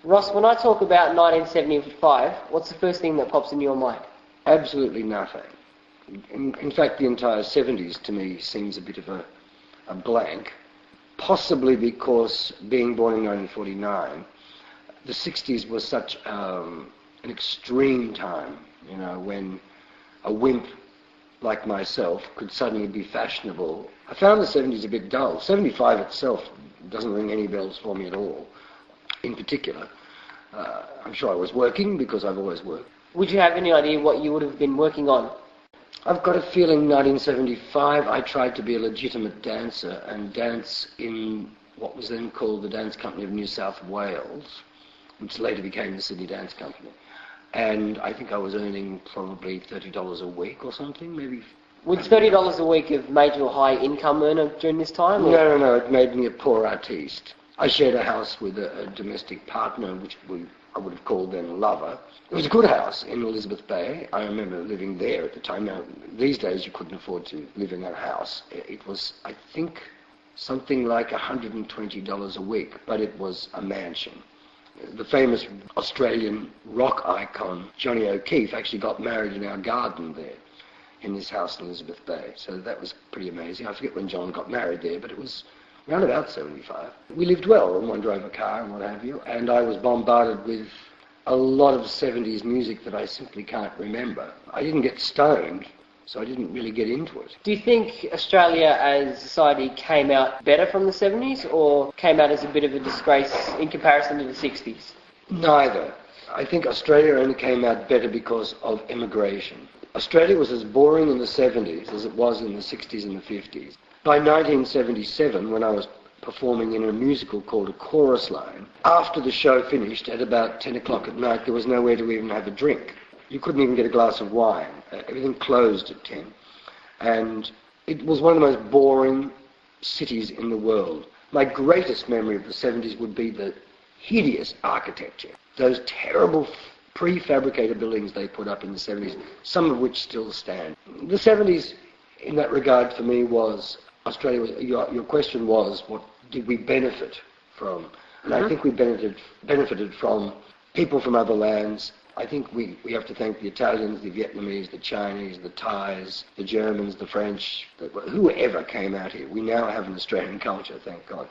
Ross, when I talk about 1975, what's the first thing that pops in your mind? Absolutely nothing. In fact, the entire 70s to me seems a bit of a blank, possibly because being born in 1949, the 60s was such an extreme time, you know, when a wimp like myself could suddenly be fashionable. I found the 70s a bit dull. 75 itself doesn't ring any bells for me at all, in particular. I'm sure I was working because I've always worked. Would you have any idea what you would have been working on? I've got a feeling 1975 I tried to be a legitimate dancer and dance in what was then called the Dance Company of New South Wales, which later became the Sydney Dance Company. And I think I was earning probably $30 a week or something, maybe. Would $30 a week have made you a high income earner during this time? Or? No, it made me a poor artiste. I shared a house with a domestic partner, which I would have called then a lover. It was a good house in Elizabeth Bay. I remember living there at the time. Now, these days you couldn't afford to live in that house. It was, I think, something like $120 a week, but it was a mansion. The famous Australian rock icon, Johnny O'Keefe, actually got married in our garden there, in this house in Elizabeth Bay. So that was pretty amazing. I forget when John got married there, but it was around about 75. We lived well, and one drove a car and what have you, and I was bombarded with a lot of 70s music that I simply can't remember. I didn't get stoned, so I didn't really get into it. Do you think Australia as a society came out better from the 70s or came out as a bit of a disgrace in comparison to the 60s? Neither. I think Australia only came out better because of immigration. Australia was as boring in the 70s as it was in the 60s and the 50s. By 1977, when I was performing in a musical called A Chorus Line, after the show finished at about 10 o'clock at night, there was nowhere to even have a drink. You couldn't even get a glass of wine. Everything closed at 10. And it was one of the most boring cities in the world. My greatest memory of the 70s would be the hideous architecture. Those terrible prefabricated buildings they put up in the 70s, some of which still stand. The 70s, in that regard, for me, was Australia. Your question was, what did we benefit from? And I think we benefited from people from other lands. I think we have to thank the Italians, the Vietnamese, the Chinese, the Thais, the Germans, the French, whoever came out here. We now have an Australian culture, thank God.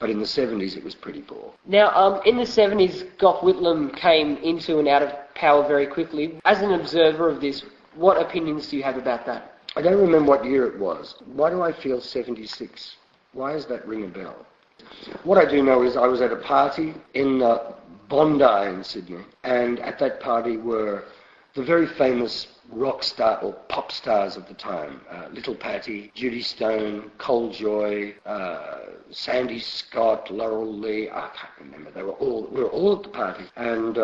But in the 70s, it was pretty poor. Now, in the 70s, Gough Whitlam came into and out of power very quickly. As an observer of this, what opinions do you have about that? I don't remember what year it was. Why do I feel 76? Why does that ring a bell? What I do know is I was at a party in Bondi in Sydney, and at that party were the very famous rock star or pop stars of the time. Little Patty, Judy Stone, Cole Joy, Sandy Scott, Laurel Lee. I can't remember. We were all at the party, and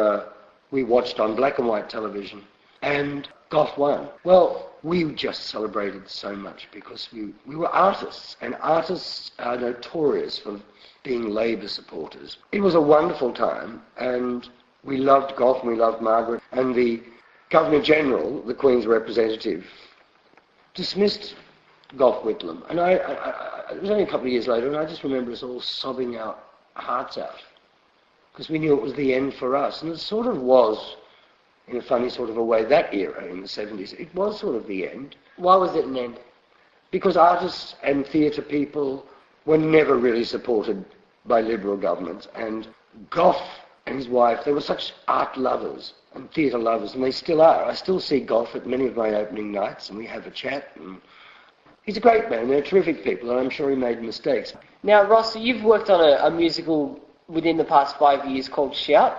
we watched on black and white television, and Gough won. Well, we just celebrated so much because we were artists, and artists are notorious for being Labour supporters. It was a wonderful time, and we loved Gough and we loved Margaret, and the Governor-General, the Queen's representative, dismissed Gough Whitlam. And it was only a couple of years later, and I just remember us all sobbing our hearts out because we knew it was the end for us. And it sort of was, in a funny sort of a way, that era in the 70s. It was sort of the end. Why was it an end? Because artists and theatre people were never really supported by Liberal governments. And Gough and his wife, they were such art lovers and theatre lovers, and they still are. I still see Gough at many of my opening nights, and we have a chat. And he's a great man. They're terrific people, and I'm sure he made mistakes. Now, Ross, you've worked on a musical within the past 5 years called Shout,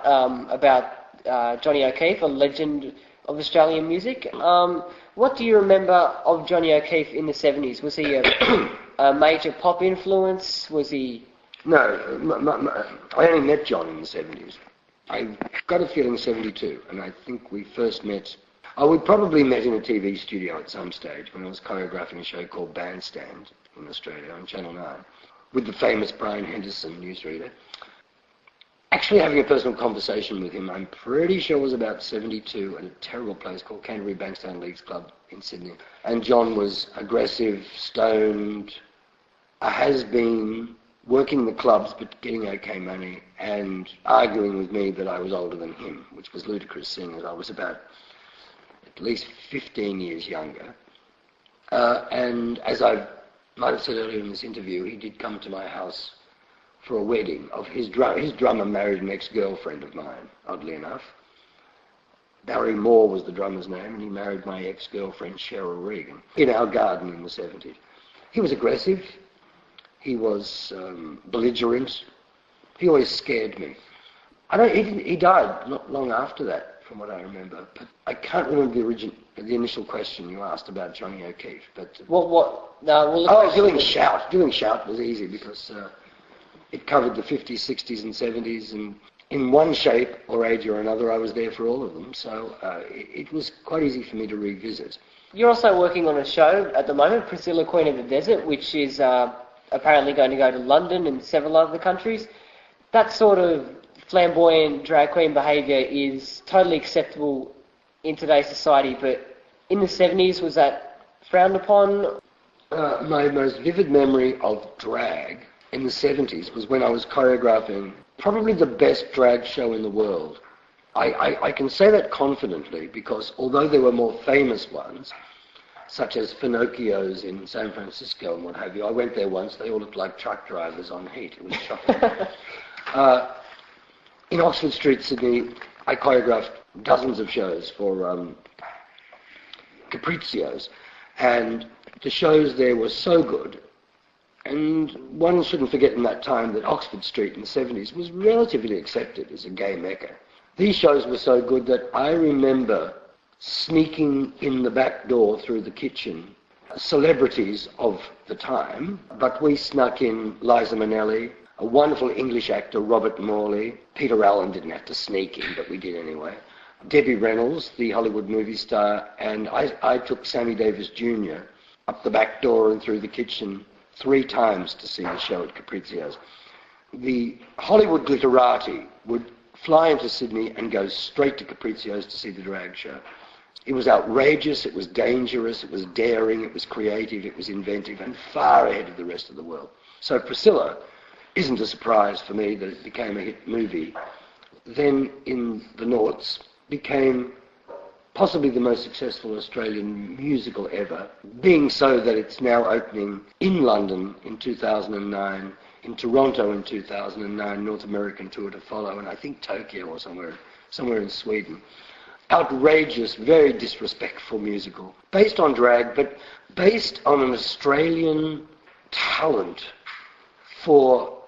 about Johnny O'Keefe, a legend of Australian music. What do you remember of Johnny O'Keefe in the 70s? Was he a major pop influence? Was he... No, I only met John in the 70s. I got a feeling 72, and I think we first met... we probably met in a TV studio at some stage when I was choreographing a show called Bandstand in Australia on Channel 9 with the famous Brian Henderson newsreader. Actually having a personal conversation with him, I'm pretty sure it was about 72 at a terrible place called Canterbury Bankstown Leagues Club in Sydney. And John was aggressive, stoned, a has-been, working the clubs but getting okay money, and arguing with me that I was older than him, which was ludicrous, seeing as I was about at least 15 years younger. And as I might have said earlier in this interview, he did come to my house for a wedding of his drummer. His drummer married an ex-girlfriend of mine, oddly enough. Barry Moore was the drummer's name, and he married my ex-girlfriend, Cheryl Regan, in our garden in the 70s. He was aggressive. He was belligerent. He always scared me. He died not long after that, from what I remember. But I can't remember the initial question you asked about Johnny O'Keefe. But doing Shout. Doing Shout was easy because it covered the 50s, 60s, and 70s, and in one shape or age or another, I was there for all of them. So it was quite easy for me to revisit. You're also working on a show at the moment, Priscilla, Queen of the Desert, which is apparently going to go to London and several other countries. That sort of flamboyant drag queen behaviour is totally acceptable in today's society, but in the 70s, was that frowned upon? My most vivid memory of drag in the 70s was when I was choreographing probably the best drag show in the world. I can say that confidently because although there were more famous ones, such as Finocchio's in San Francisco and what have you, I went there once, they all looked like truck drivers on heat. It was shocking. In Oxford Street, Sydney, I choreographed dozens of shows for Caprizios, and the shows there were so good. And one shouldn't forget in that time that Oxford Street in the 70s was relatively accepted as a gay mecca. These shows were so good that I remember sneaking in the back door through the kitchen, celebrities of the time, but we snuck in Liza Minnelli, a wonderful English actor, Robert Morley. Peter Allen didn't have to sneak in, but we did anyway. Debbie Reynolds, the Hollywood movie star, and I took Sammy Davis Jr. up the back door and through the kitchen 3 times to see the show at Caprizios. The Hollywood glitterati would fly into Sydney and go straight to Caprizios to see the drag show. It was outrageous, it was dangerous, it was daring, it was creative, it was inventive, and far ahead of the rest of the world. So Priscilla isn't a surprise for me that it became a hit movie. Then in the noughts became possibly the most successful Australian musical ever, being so that it's now opening in London in 2009, in Toronto in 2009, North American tour to follow, and I think Tokyo or somewhere in Sweden. Outrageous, very disrespectful musical, based on drag, but based on an Australian talent for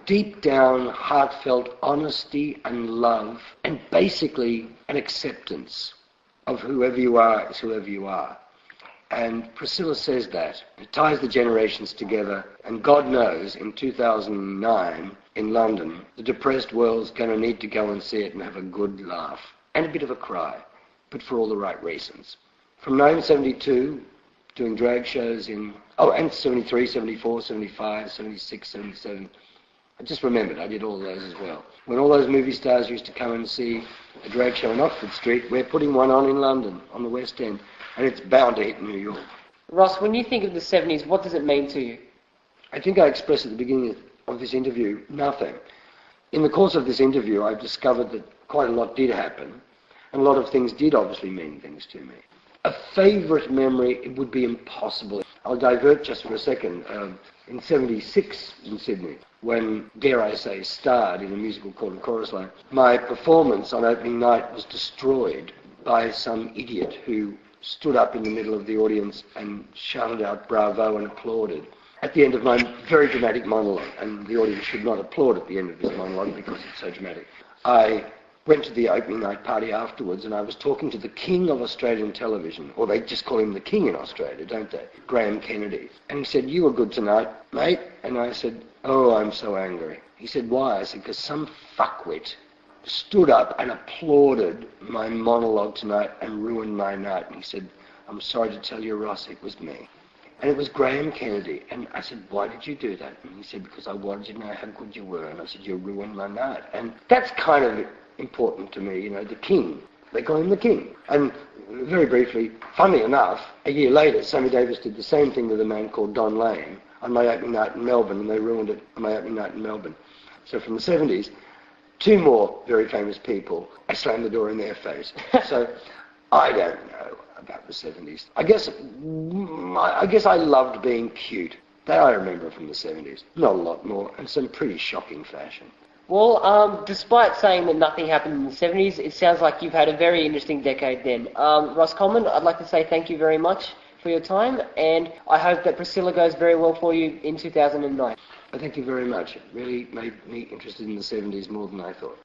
deep down, heartfelt honesty and love, and basically an acceptance of whoever you are is whoever you are. And Priscilla says that. It ties the generations together, and God knows, in 2009, in London, the depressed world's going to need to go and see it and have a good laugh. And a bit of a cry, but for all the right reasons. From 1972, doing drag shows and 73, 74, 75, 76, 77. I just remembered, I did all those as well. When all those movie stars used to come and see a drag show in Oxford Street, we're putting one on in London, on the West End, and it's bound to hit New York. Ross, when you think of the 70s, what does it mean to you? I think I expressed at the beginning of this interview, nothing. In the course of this interview, I've discovered that quite a lot did happen, and a lot of things did obviously mean things to me. A favourite memory, it would be impossible. I'll divert just for a second. In 76 in Sydney, when, dare I say, starred in a musical called A Chorus Line, my performance on opening night was destroyed by some idiot who stood up in the middle of the audience and shouted out bravo and applauded at the end of my very dramatic monologue, and the audience should not applaud at the end of his monologue because it's so dramatic. I went to the opening night party afterwards, and I was talking to the king of Australian television, or they just call him the king in Australia, don't they? Graham Kennedy. And he said, "You were good tonight, mate." And I said, "Oh, I'm so angry." He said, "Why?" I said, "Because some fuckwit stood up and applauded my monologue tonight and ruined my night." And he said, "I'm sorry to tell you, Ross, it was me." And it was Graham Kennedy. And I said, "Why did you do that?" And he said, "Because I wanted you to know how good you were." And I said, "You ruined my night." And that's kind of important to me, the king. They call him the king. And very briefly, funnily enough, a year later, Sammy Davis did the same thing with a man called Don Lane on my opening night in Melbourne, and they ruined it on my opening night in Melbourne. So from the 70s, two more very famous people, I slammed the door in their face. So I don't know about the 70s. I guess I loved being cute. That I remember from the 70s. Not a lot more, and some pretty shocking fashion. Well, despite saying that nothing happened in the 70s, it sounds like you've had a very interesting decade then. Ross Coleman, I'd like to say thank you very much for your time, and I hope that Priscilla goes very well for you in 2009. Thank you very much. It really made me interested in the 70s more than I thought.